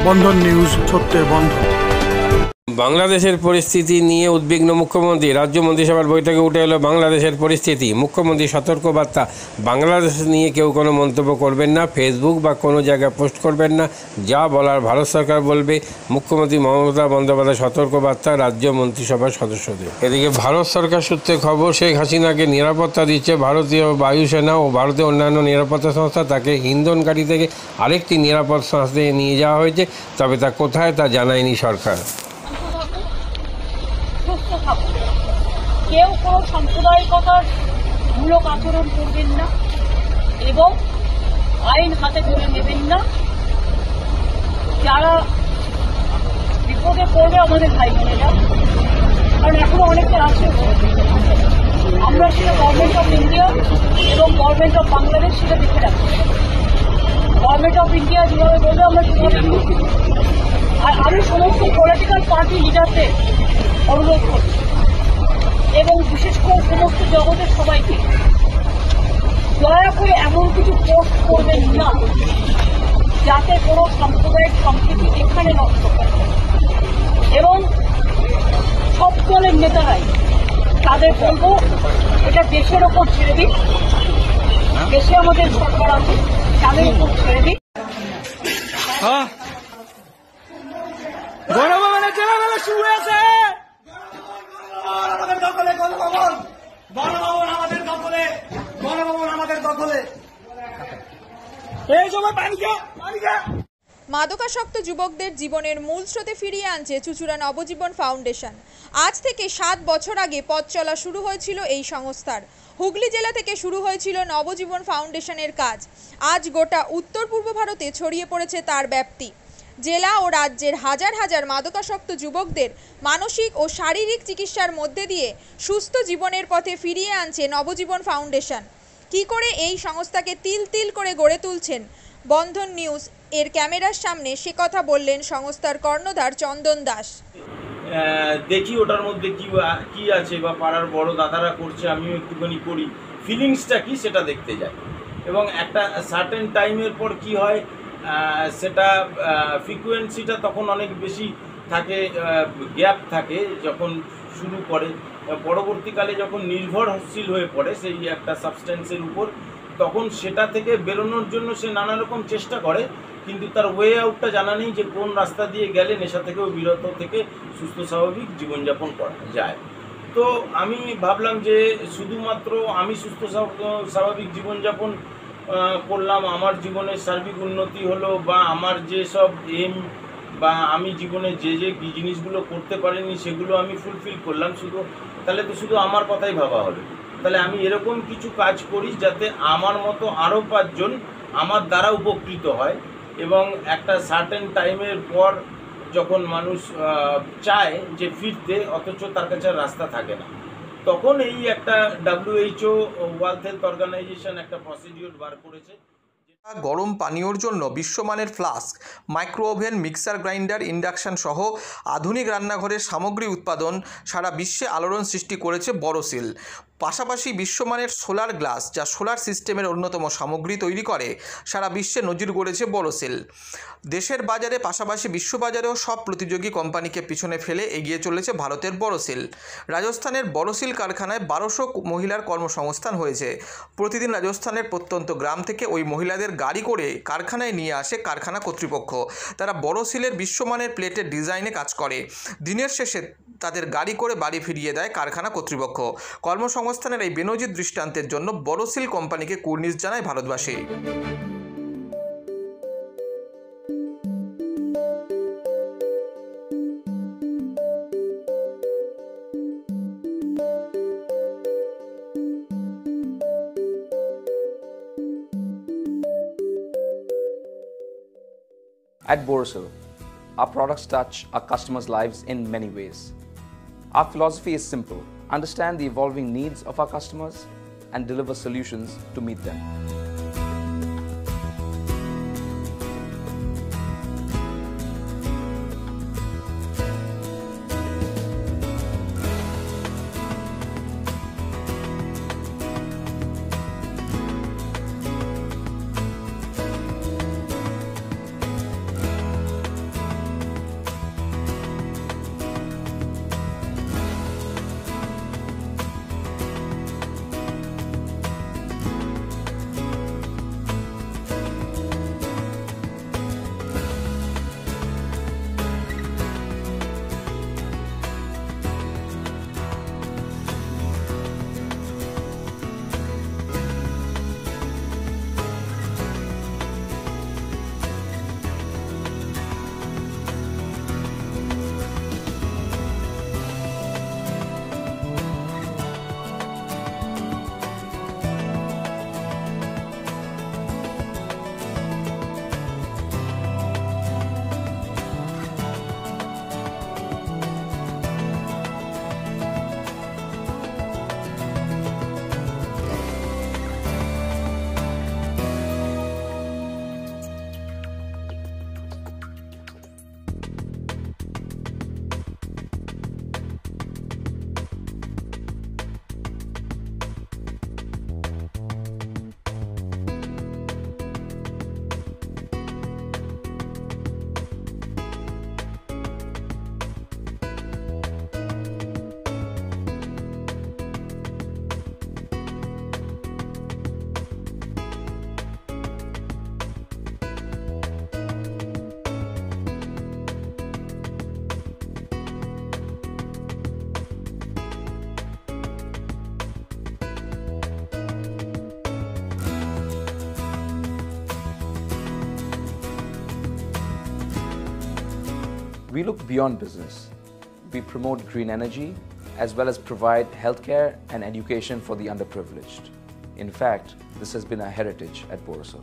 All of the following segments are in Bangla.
বন্ধন নিউজ, সত্যের বন্ধন। বাংলাদেশের পরিস্থিতি নিয়ে উদ্বিগ্ন মুখ্যমন্ত্রী। রাজ্য মন্ত্রিসভার বৈঠকে উঠে এলো বাংলাদেশের পরিস্থিতি। মুখ্যমন্ত্রী সতর্কবার্তা, বাংলাদেশ নিয়ে কেউ কোনো মন্তব্য করবেন না, ফেসবুক বা কোনো জায়গায় পোস্ট করবেন না, যা বলার ভারত সরকার বলবে। মুখ্যমন্ত্রী মমতা বন্দ্যোপাধ্যায় সতর্কবার্তা রাজ্য মন্ত্রিসভার সদস্যদের। এদিকে ভারত সরকার সূত্রে খবর, শেখ হাসিনাকে নিরাপত্তা দিচ্ছে ভারতীয় বায়ুসেনা ও ভারতীয় অন্যান্য নিরাপত্তা সংস্থা। তাকে হিন্দনঘাটি থেকে আরেকটি নিরাপদ সংস্থায় নিয়ে যাওয়া হয়েছে, তবে তা কোথায় তা জানায়নি সরকার। কেউ কোনো সাম্প্রদায়িকতার মূলক আচরণ করবেন না এবং আইন হাতে তুলে নেবেন না। যারা বিপদে পড়বে আমাদের ভাই বোনেরা, কারণ এখনো অনেকে আছে, আমরা সেটা গভর্নমেন্ট অফ ইন্ডিয়া এবং গভর্নমেন্ট অফ বাংলাদেশ সেটা দেখে রাখবো। গভর্নমেন্ট অফ ইন্ডিয়া যেভাবে বলবে আমরা সেভাবে করব। আর আমি সমস্ত পলিটিক্যাল পার্টি লিডারদের অনুরোধ করছি এবং বিশেষ করে সমস্ত জগতের সবাইকে, দয়া করে এমন কিছু পোস্ট করবেন না যাতে কোনো সাম্প্রদায়িক সম্প্রীতি এখানে নষ্ট হয়। এবং সব দলের নেতারাই তাদের বলবো, এটা দেশের ওপর ছেড়ে দিন, দেশে আমাদের সরকার আছে, তাদের উপর ছেড়ে দিন। গণভবনে ছেলেবেলা শুরু হয়েছে, আমাদের দখলে গণভবন, গণভবন আমাদের দখলে, গণভবন আমাদের দখলে। এই সময় পানিকা মাদকাসক্ত যুবকদের জীবনের মূল স্রোতে ফিরিয়ে আনছে চুঁচুড়া নবজীবন ফাউন্ডেশন। আজ থেকে 7 বছর আগে পথ চলা শুরু হয়েছিল এই সংস্থার। হুগলি জেলা থেকে শুরু হয়েছিল নবজীবন ফাউন্ডেশনের কাজ। আজ গোটা উত্তর পূর্ব ভারতে ছড়িয়ে পড়েছে তার ব্যাপ্তি। জেলা ও রাজ্যের হাজার হাজার মাদকাসক্ত যুবকদের মানসিক ও শারীরিক চিকিৎসার মধ্যে দিয়ে সুস্থ জীবনের পথে ফিরিয়ে আনছে নবজীবন ফাউন্ডেশন। কি করে এই সংস্থাকে তিল তিল করে গড়ে তুলছেন বন্ধন নিউজ এর ক্যামেরার সামনে, সে কথা বললেন সংস্থার কর্ণধার চন্দন দাস। দেখি ওটার মধ্যে কি আছে, বা পাড়ার বড় দাদারা করছে, আমিও একটুখানি করি, ফিলিংসটা কি সেটা দেখতে যাই। এবং একটা সার্টেন টাইমের পর কি হয়, সেটা ফ্রিকোয়েন্সিটা তখন অনেক বেশি থাকে, গ্যাপ থাকে যখন শুরু করে। পরবর্তীকালে যখন নির্ভরশীল হয়ে পড়ে সেই একটা সাবস্টেন্সের উপর, তখন সেটা থেকে বেরোনোর জন্য সে নানা রকম চেষ্টা করে, কিন্তু তার ওয়ে আউটটা জানা নেই যে কোন রাস্তা দিয়ে গেলে নেশা থেকেও বিরত থেকে সুস্থ স্বাভাবিক জীবনযাপন করা যায়। তো আমি ভাবলাম যে শুধুমাত্র আমি সুস্থ স্বাভাবিক জীবনযাপন করলাম, আমার জীবনের সার্বিক উন্নতি হলো, বা আমার যেসব এম বা আমি জীবনে যে জিনিসগুলো করতে পারিনি সেগুলো আমি ফুলফিল করলাম, তাহলে তো শুধু আমার কথাই ভাবা হবে। তাহলে আমি এরকম কিছু কাজ করি যাতে আমার মতো আরও 5 জন আমার দ্বারা উপকৃত হয়। এবং একটা সার্টেন টাইমের পর যখন মানুষ চায় যে ফিরতে, অথচ তার কাছে রাস্তা থাকে না, তখন এই একটা WHO ওয়ার্ল্ড হেলথ অর্গানাইজেশন একটা প্রসিডিওর বার করেছে। গরম পানীয়র জন্য বিশ্বমানের flask, micro oven, mixer grinder, induction সহ আধুনিক রান্নাঘরের সামগ্রী উৎপাদন সারা বিশ্বে আলোড়ন সৃষ্টি করেছে বড়সিল। পাশাপাশি বিশ্বমানের সোলার গ্লাস, যা সোলার সিস্টেমের অন্যতম সামগ্রী তৈরি করে, সারা বিশ্বে নজির গড়েছে বড়সিল। দেশের বাজারে পাশাপাশি বিশ্ববাজারেও সব প্রতিযোগী কোম্পানিকে পিছনে ফেলে এগিয়ে চলেছে ভারতের বড়সিল। রাজস্থানের বড়সিল কারখানায় 1200 মহিলার কর্মসংস্থান হয়েছে। প্রতিদিন রাজস্থানের প্রত্যন্ত গ্রাম থেকে ওই মহিলাদের গাড়ি করে কারখানায় নিয়ে আসে কারখানা কর্তৃপক্ষ। তারা বড়সিলের বিশ্বমানের প্লেটের ডিজাইনে কাজ করে। দিনের শেষে তাদের গাড়ি করে বাড়ি ফিরিয়ে দেয় কারখানা কর্তৃপক্ষ। কর্মসংস্থানের এই বেনজির দৃষ্টান্তের জন্য বড়সিল কোম্পানিকে কুর্নিশ জানায় ভারতবাসী। At Borosil, our products touch our customers' lives in many ways. Our philosophy is simple: understand the evolving needs of our customers and deliver solutions to meet them. We look beyond business. We promote green energy as well as provide healthcare and education for the underprivileged. In fact, this has been our heritage at Borosil.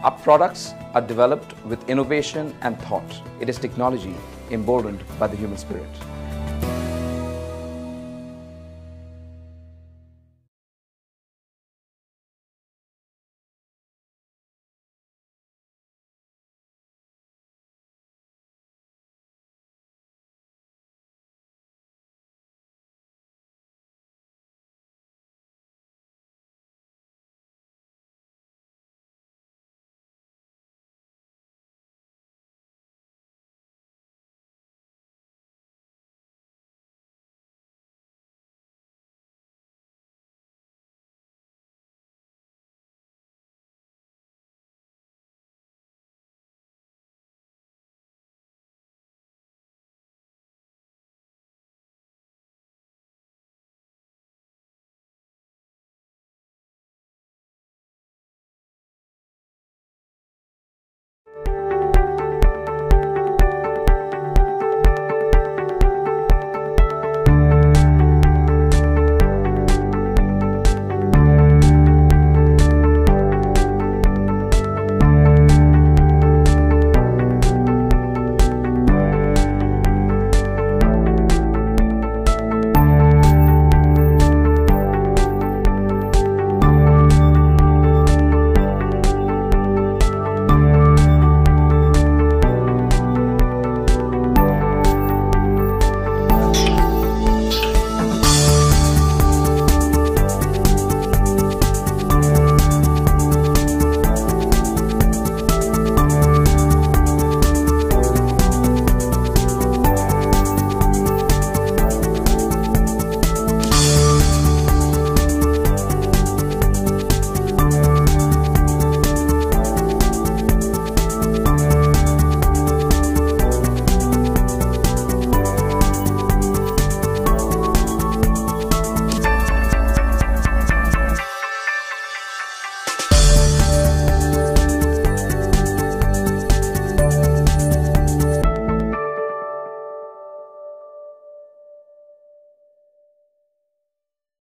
Our products are developed with innovation and thought. It is technology emboldened by the human spirit.